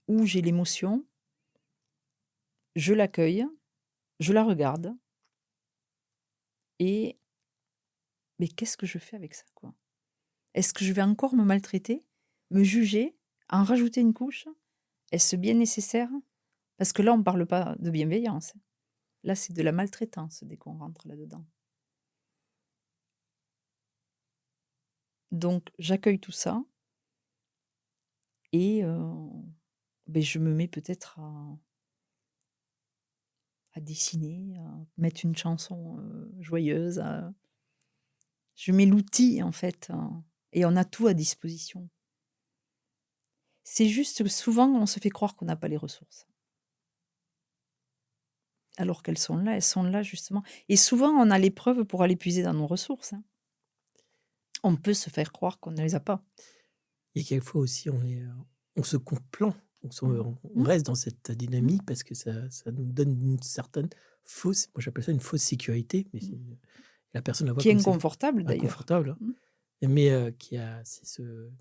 ou j'ai l'émotion, je l'accueille, je la regarde et mais qu'est-ce que je fais avec ça, quoi? Est-ce que je vais encore me maltraiter, me juger, en rajouter une couche? Est-ce bien nécessaire? Parce que là, on ne parle pas de bienveillance. Là, c'est de la maltraitance dès qu'on rentre là-dedans. Donc, j'accueille tout ça et je me mets peut-être à dessiner, à mettre une chanson joyeuse. Je mets l'outil, en fait, et on a tout à disposition. C'est juste que souvent, on se fait croire qu'on n'a pas les ressources. Alors qu'elles sont là justement. Et souvent, on a les preuves pour aller puiser dans nos ressources. Hein. On peut se faire croire qu'on ne les a pas. Et quelquefois aussi, on se complaint, on Mmh. reste dans cette dynamique parce que ça nous donne une certaine fausse, moi j'appelle ça une fausse sécurité, mais la personne la voit Qui est comme inconfortable d'ailleurs. inconfortable, Mmh. mais qui a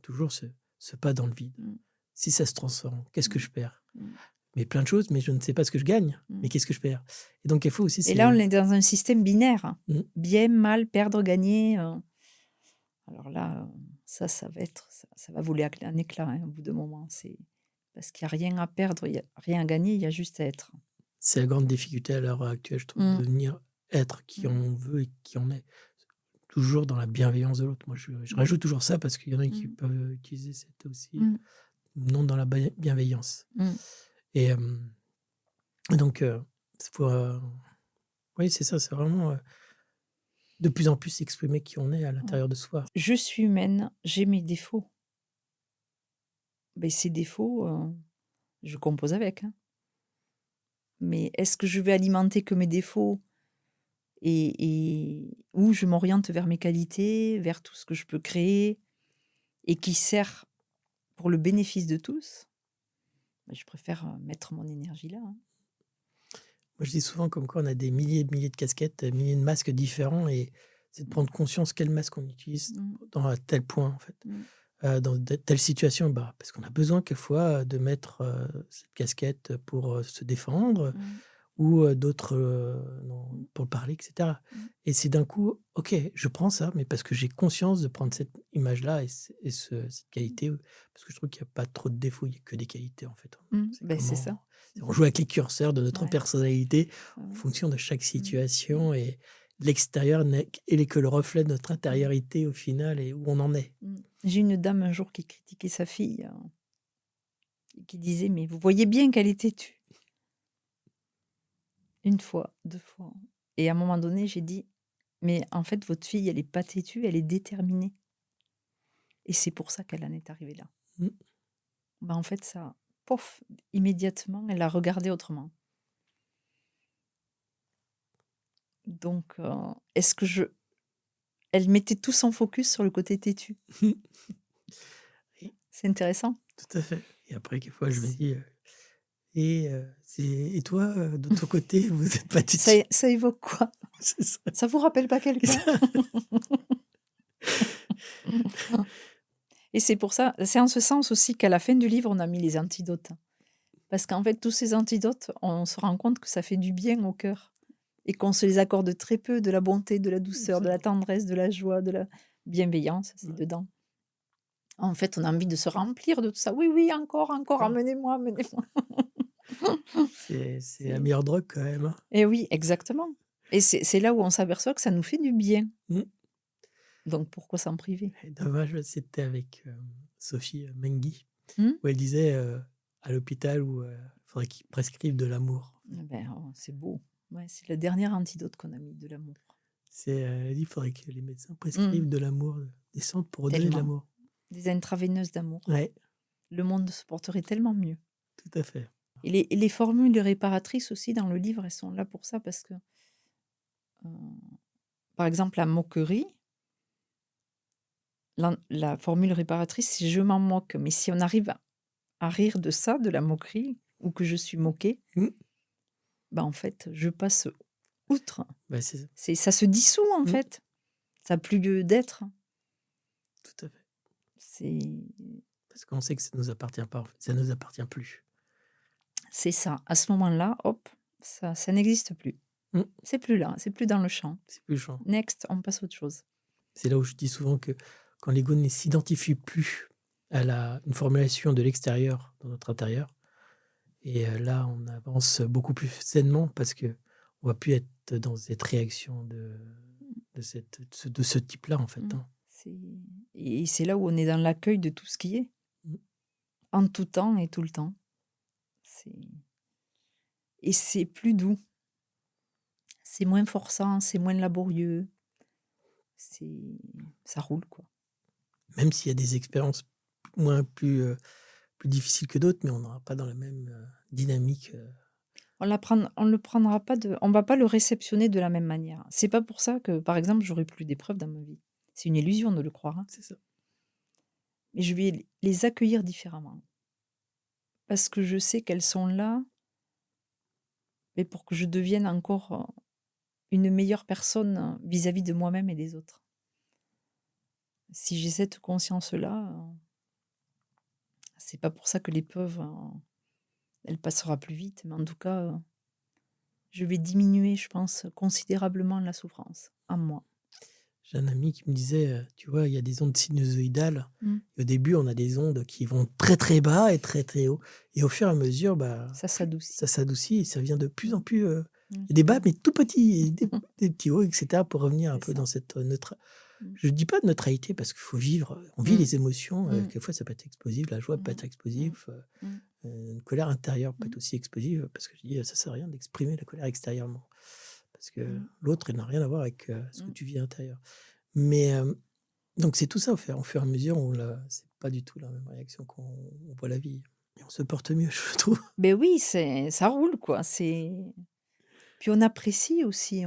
toujours ce pas dans le vide. Mmh. Si ça se transforme, qu'est-ce que Mmh. je perds? Mmh. Mais plein de choses, mais je ne sais pas ce que je gagne, mais qu'est-ce que je perds? Et donc quelquefois aussi, Et là, on est dans un système binaire. Mmh. Bien, mal, perdre, gagner. Alors là, ça va voler en éclat hein, au bout d'un moment. Parce qu'il n'y a rien à perdre, il n'y a rien à gagner, il y a juste à être. C'est la grande difficulté à l'heure actuelle, je trouve, de devenir être qui on veut et qui on est. Toujours dans la bienveillance de l'autre. Moi, je rajoute toujours ça parce qu'il y en a qui peuvent utiliser cette aussi, non dans la bienveillance. Et donc, oui, c'est ça, c'est vraiment de plus en plus exprimer qui on est à l'intérieur de soi. Je suis humaine, j'ai mes défauts. Ben, ces défauts, je compose avec. Hein. Mais est-ce que je vais alimenter que mes défauts et où je m'oriente vers mes qualités, vers tout ce que je peux créer et qui sert pour le bénéfice de tous, bah, je préfère mettre mon énergie là, hein. Moi, je dis souvent comme quoi on a des milliers et de milliers de casquettes, milliers de masques différents et c'est de prendre conscience quel masque on utilise Mm, dans tel point, en fait. mm, Dans telle situation, bah, parce qu'on a besoin quelquefois de mettre cette casquette pour se défendre mm, ou d'autres non, mm, pour parler, etc. mm, Et c'est d'un coup, ok, je prends ça, mais parce que j'ai conscience de prendre cette image-là cette qualité, parce que je trouve qu'il n'y a pas trop de défauts, il n'y a que des qualités en fait. C'est ben c'est ça. comment on joue avec les curseurs de notre Ouais, personnalité ouais, en ouais. fonction de chaque Mm, mm. situation et l'extérieur n'est que le reflet de notre Mm, intériorité au final et où on en est. mm. J'ai une dame un jour qui critiquait sa fille, et qui disait: «Mais vous voyez bien qu'elle est têtue». Une fois, 2 fois, et à un moment donné, j'ai dit: «Mais en fait, votre fille, elle est pas têtue, elle est déterminée et c'est pour ça qu'elle en est arrivée là». Mm. Bah, en fait, ça, pof, immédiatement, elle a regardé autrement. Donc est-ce que je elle mettait tout son focus sur le côté têtu. Et C'est intéressant. tout à fait. Et après, quelquefois, je me C dis, et toi, de ton côté, vous n'êtes pas têtu? ça évoque quoi? C'est ça. Ça vous rappelle pas quelqu'un? Et c'est pour ça, c'est en ce sens aussi qu'à la fin du livre, on a mis les antidotes. Parce qu'en fait, tous ces antidotes, on se rend compte que ça fait du bien au cœur et qu'on se les accorde très peu, de la bonté, de la douceur, de la tendresse, de la joie, de la bienveillance, c'est Ouais. dedans. En fait, on a envie de se remplir de tout ça. Oui, oui, encore, encore, Ah, amenez-moi, amenez-moi. c'est la C'est meilleure drogue quand même, hein. Et oui, exactement. Et c'est là où on s'aperçoit que ça nous fait du bien. Mmh. Donc pourquoi s'en priver? Et dommage, c'était avec, Sophie, Menghi, Mmh? où elle disait, à l'hôpital où, faudrait qu'ils prescrivent de l'amour. Ben, oh, c'est beau. Ouais, c'est le dernier antidote qu'on a mis, de l'amour. Elle a dit: «Faudrait que les médecins Mmh. prescrivent de l'amour, des centres pour redonner de Tellement. l'amour». Des intraveineuses d'amour. Ouais, Le monde se porterait tellement mieux. tout à fait. Et les formules réparatrices aussi dans le livre, elles sont là pour ça parce que, heu, par exemple, la moquerie, la formule réparatrice, c'est: «Je m'en moque». Mais si on arrive à rire de ça, de la moquerie, ou que je suis moquée, Mmh. bah, en fait, je passe outre. Bah, c'est ça. Ça se dissout, en Mmh. fait. Ça a plus lieu d'être. Tout à fait. C'est Parce qu'on sait que ça nous appartient pas, en fait, ça nous appartient plus. c'est ça. À ce moment-là, hop, ça n'existe plus. Mmh. C'est plus là, c'est plus dans le champ. C'est plus le champ. Next, on passe à autre chose. C'est là où je dis souvent que quand l'ego ne s'identifie plus à une formulation de l'extérieur dans notre intérieur, et là, on avance beaucoup plus sainement parce qu'on ne va plus être dans cette réaction de ce type-là, en fait, Mmh. hein. C'est et c'est là où on est dans l'accueil de tout ce qui est, Mmh. en tout temps et tout le temps. C'est et c'est plus doux, c'est moins forçant, c'est moins laborieux, c'est ça roule, quoi. Même s'il y a des expériences plus difficiles que d'autres, mais on n'aura pas dans la même dynamique. On va pas le réceptionner de la même manière. C'est pas pour ça que, par exemple, j'aurai plus d'épreuves dans ma vie. C'est une illusion de le croire, hein. C'est ça. Mais je vais les accueillir différemment. Parce que je sais qu'elles sont là, mais pour que je devienne encore, une meilleure personne, vis-à-vis de moi-même et des autres. Si j'ai cette conscience-là, c'est pas pour ça que l'épreuve, elle passera plus vite, mais en tout cas, je vais diminuer, je pense, considérablement la souffrance, en moi. J'ai un ami qui me disait, tu vois, il y a des ondes sinusoïdales. Mmh. Et au début, on a des ondes qui vont très très bas et très très haut. Et au fur et à mesure, bah, Ça s'adoucit. ça s'adoucit et ça vient de plus en Mmh. plus. Mmh. Des bas, mais tout petits, et des petits hauts, etc. pour revenir un C'est peu ça. dans cette Mmh. je dis pas de neutralité parce qu'il faut vivre, on vit Mmh. les émotions. Mmh. Quelquefois, ça peut être explosif, la joie peut Mmh. être explosive, Mmh. une colère intérieure peut Mmh. être aussi explosive parce que je dis, ça sert à rien d'exprimer la colère extérieurement parce que Mmh. l'autre, il n'a rien à voir avec ce que Mmh. tu vis à l'intérieur. Mais donc c'est tout ça au fur et à mesure où c'est pas du tout la même réaction qu'on on voit la vie. Et on se porte mieux, je trouve. Beh, oui, ça roule, quoi, puis on apprécie aussi,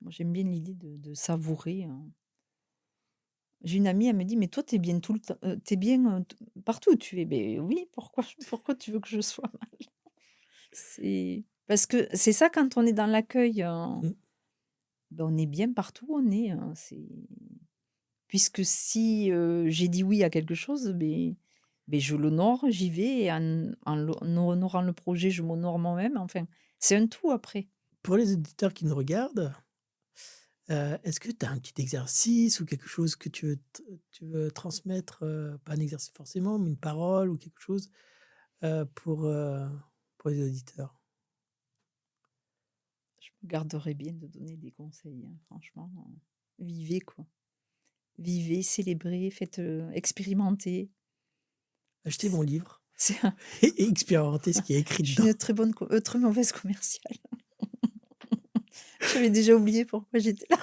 Moi, j'aime bien l'idée de savourer. J'ai une amie, elle me dit: «Mais toi, t'es bien tout le temps, tu bien, partout où tu es». Ben oui, pourquoi tu veux que je sois mal? C'est parce que c'est ça quand on est dans l'accueil, Mmh. ben, on est bien partout où on est, c'est puisque si, j'ai dit oui à quelque chose, ben je l'honore, j'y vais et en honorant le projet, je m'honore moi-même, enfin, c'est un tout après. Pour les auditeurs qui nous regardent, est-ce que tu as un petit exercice ou quelque chose que tu veux transmettre, pas un exercice forcément, mais une parole ou quelque chose, heu, pour, heu, pour les auditeurs? Je me garderais bien de donner des conseils, hein, franchement, vivez quoi. Vivez, célébrez, faites, expérimenter. Achetez C'est mon livre c'est un et expérimentez ce qui est écrit je suis dedans. une très mauvaise commerciale. J'avais déjà oublié pourquoi j'étais là.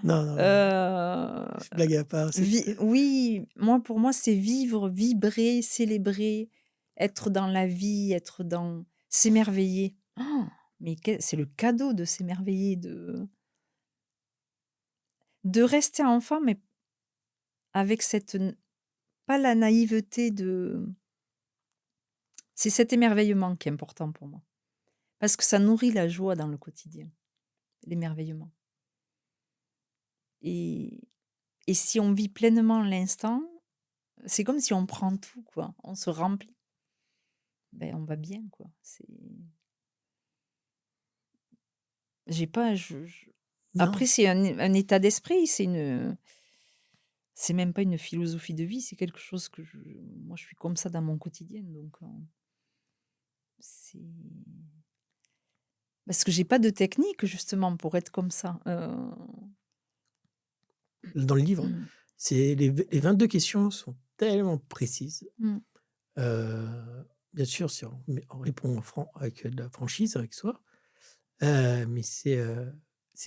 Non, non, mais Heu, blague à part, oui, moi, pour moi, c'est vivre, vibrer, célébrer, être dans la vie, être dans s'émerveiller. Mais c'est le cadeau de s'émerveiller, de rester enfant, mais avec cette pas la naïveté de c'est cet émerveillement qui est important pour moi. Parce que ça nourrit la joie dans le quotidien, l'émerveillement. Et et si on vit pleinement l'instant, c'est comme si on prend tout, quoi. On se remplit. Ben, on va bien, quoi. J'ai pas non, après c'est un état d'esprit, c'est même pas une philosophie de vie, c'est quelque chose que moi je suis comme ça dans mon quotidien, donc c'est parce que j'ai pas de technique justement pour être comme ça, dans le livre, mmh, c'est les 22 questions sont tellement précises. mmh, Heu, Bien sûr, si on répond avec de la franchise avec soi, mais c'est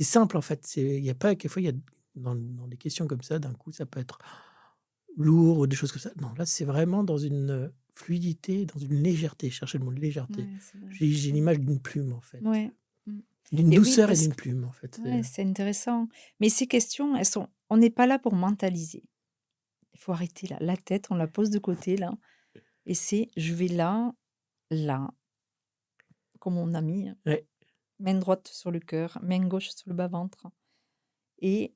simple, en fait. Il y a pas quelquefois, il y a dans des questions comme ça, d'un coup, ça peut être lourd ou des choses comme ça. Non, là, c'est vraiment dans une, fluidité, dans une légèreté. Cherchez le mot légèreté. ouais, c'est vrai. J'ai Mmh. l'image d'une plume, en fait, Ouais, mmh d'une et oui douceur et parce d'une que plume, en fait. ouais, c'est intéressant, mais ces questions, on n'est pas là pour mentaliser. Il faut arrêter là, la tête, on la pose de côté là et c'est: «Je vais là, là», comme on a mis, Ouais. main droite sur le cœur, main gauche sur le bas-ventre et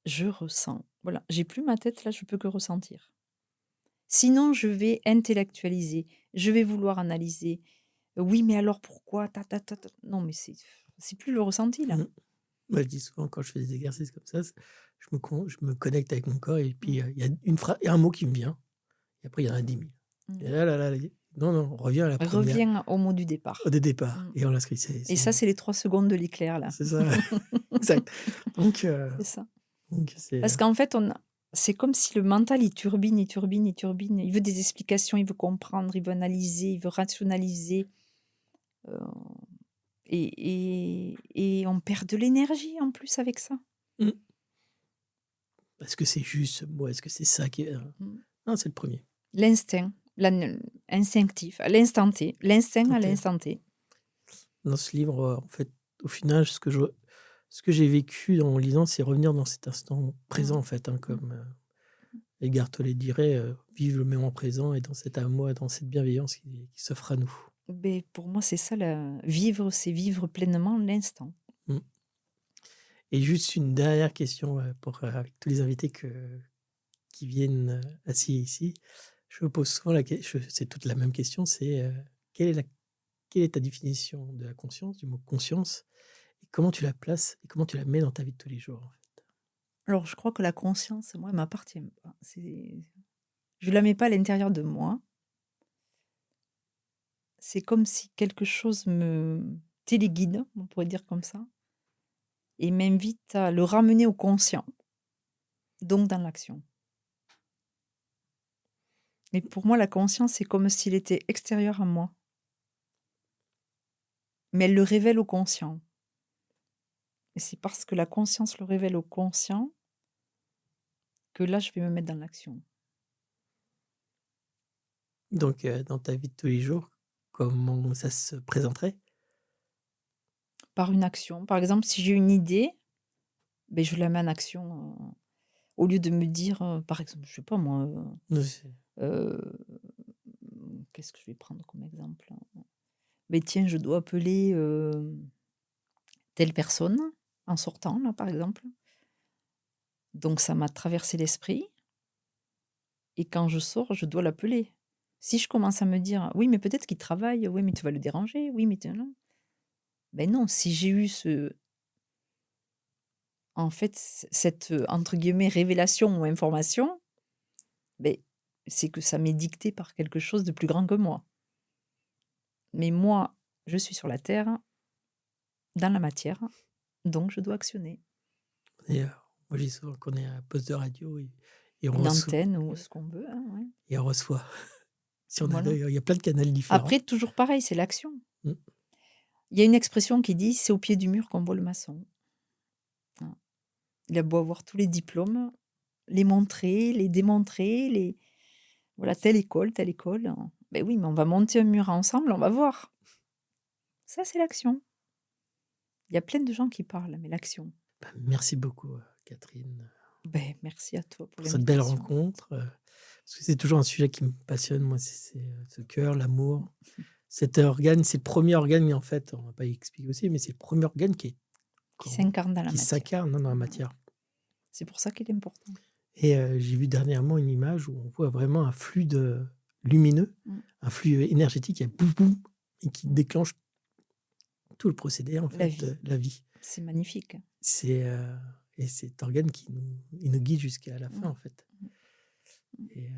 je ressens. Voilà, j'ai plus ma tête là, je peux que ressentir. Sinon, je vais intellectualiser, je vais vouloir analyser. Oui, mais alors pourquoi? Ta ta ta ta. Non, mais c'est plus le ressenti là. Mmh. Moi, je dis souvent quand je fais des exercices comme ça, je me connecte avec mon corps et puis, Mmh, il y a un mot qui me vient et après il y en a 10 000. mmh. Et là là là, non, non, on revient à la première Reviens au mot du au départ. départ Mmh et on l'inscrit. et ça, c'est les 3 secondes de l'éclair là. C'est ça, exact. Donc C'est ça. c'est, Parce qu'en fait, c'est comme si le mental, il turbine, il turbine, il turbine. Il veut des explications, il veut comprendre, il veut analyser, il veut rationaliser. Heu et on perd de l'énergie en plus avec ça. mmh, est-ce que c'est juste ce mot? Est-ce que c'est ça qui est, Mmh. non, c'est le premier. L'instinct, instinctif, à l'instant T, l'instinct à OK. l'instant T. Dans ce livre, en fait, au final, ce que j'ai vécu en lisant, c'est revenir dans cet instant présent, Mmh. en fait, hein, Mmh. comme, Eckhart Tolle dirait, «Vive le moment présent et dans cet amour, dans cette bienveillance qui s'offre à nous». Beh, pour moi, c'est ça la vivre, c'est vivre pleinement l'instant. Mmh. Et juste une dernière question, pour, avec tous les invités qui viennent, assis ici. Je me pose souvent la question, c'est toute la même question, c'est, quelle est la quelle est ta définition de la conscience, du mot conscience? Et comment tu la places et comment tu la mets dans ta vie de tous les jours, en fait? Alors, je crois que la conscience, moi, elle m'appartient pas. Je la mets pas à l'intérieur de moi. C'est comme si quelque chose me téléguide, on pourrait dire comme ça, et m'invite à le ramener au conscient, donc dans l'action. Mais pour moi, la conscience, c'est comme s'il était extérieur à moi, mais elle le révèle au conscient. Et c'est parce que la conscience le révèle au conscient que là, je vais me mettre dans l'action. Donc, dans ta vie de tous les jours, comment ça se présenterait? par une action. Par exemple, si j'ai une idée, ben, je la mets en action, au lieu de me dire, par exemple, je sais pas moi, Non, c'est qu'est-ce que je vais prendre comme exemple? Mais tiens, je dois appeler, telle personne en sortant là, par exemple. Donc ça m'a traversé l'esprit et quand je sors, je dois l'appeler. Si je commence à me dire: «Oui, mais peut-être qu'il travaille. Oui, mais tu vas le déranger. Oui, mais tu» non. Ben non, si j'ai eu en fait, cette, entre guillemets «révélation» ou information, ben c'est que ça m'est dicté par quelque chose de plus grand que moi. Mais moi, je suis sur la terre, dans la matière, donc je dois actionner. et moi, je dis souvent qu'on est à un poste de radio et on Une reçoit antenne ou ce qu'on veut, hein, ouais, et on reçoit. Si on a voilà. il y a plein de canaux différents. Après, toujours pareil, c'est l'action. Mmh. Il y a une expression qui dit: «C'est au pied du mur qu'on voit le maçon». Hein. Il a beau avoir tous les diplômes, les montrer, les démontrer, les voilà, telle école, beh, oui, mais on va monter un mur ensemble, on va voir. Ça, c'est l'action. Il y a plein de gens qui parlent, mais l'action. Bah, merci beaucoup, Catherine, Ben merci à toi pour pour cette belle l'invitation. rencontre, parce que c'est toujours un sujet qui me passionne. Moi, ce cœur, l'amour, cet organe, c'est le premier organe, en fait, on va pas expliquer aussi, mais c'est le premier organe Qui qu'on s'incarne dans la qui matière. s'incarne, hein, dans la Mmh. matière. C'est pour ça qu'il est important. Et j'ai vu dernièrement une image où on voit vraiment un flux lumineux, Mmh. un flux énergétique qui a boum boum et qui Mmh. déclenche tout le procédé, en La fait, vie, de la vie. c'est magnifique. C'est, et cet organe il nous guide jusqu'à la fin, Mmh. en fait. Mmh. Mmh. Et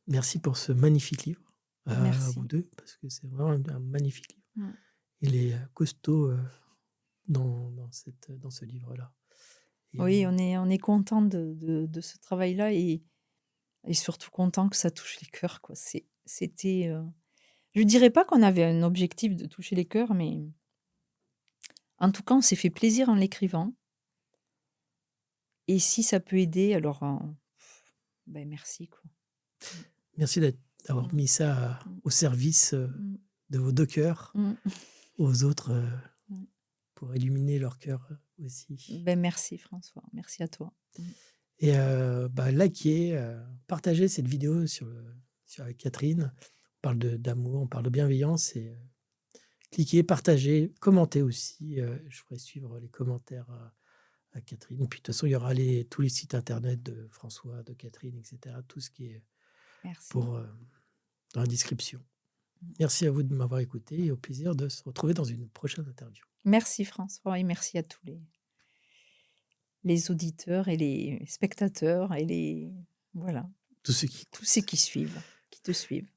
merci pour ce magnifique livre, à vous Merci. 2 parce que c'est vraiment un magnifique livre. Mmh. Il est, costaud, dans ce livre-là. Et Oui, on est content de ce travail-là et surtout content que ça touche les cœurs, quoi. C'était, je dirais pas qu'on avait un objectif de toucher les cœurs, mais en tout cas, on s'est fait plaisir en l'écrivant et si ça peut aider, alors, ben merci, quoi. Mmh. merci d'avoir Mmh. mis ça Mmh. au service, Mmh. de vos 2 cœurs, Mmh. aux autres, Mmh. pour illuminer leur cœur, aussi. Ben merci François, merci à toi. Mmh. Et bah, likez, partagez cette vidéo avec Catherine. On parle d'amour, on parle de bienveillance et cliquez, partagez, commentez aussi, je ferai suivre les commentaires à Catherine. Puis de toute façon, il y aura tous les sites internet de François, de Catherine et cetera, tout ce qui est Merci. pour, dans la description. Mmh. Merci à vous de m'avoir écouté et au plaisir de se retrouver dans une prochaine interview. Merci François et merci à tous les auditeurs et les spectateurs et les voilà, Tous ceux qui tous ceux écoutent. qui suivent, qui te suivent.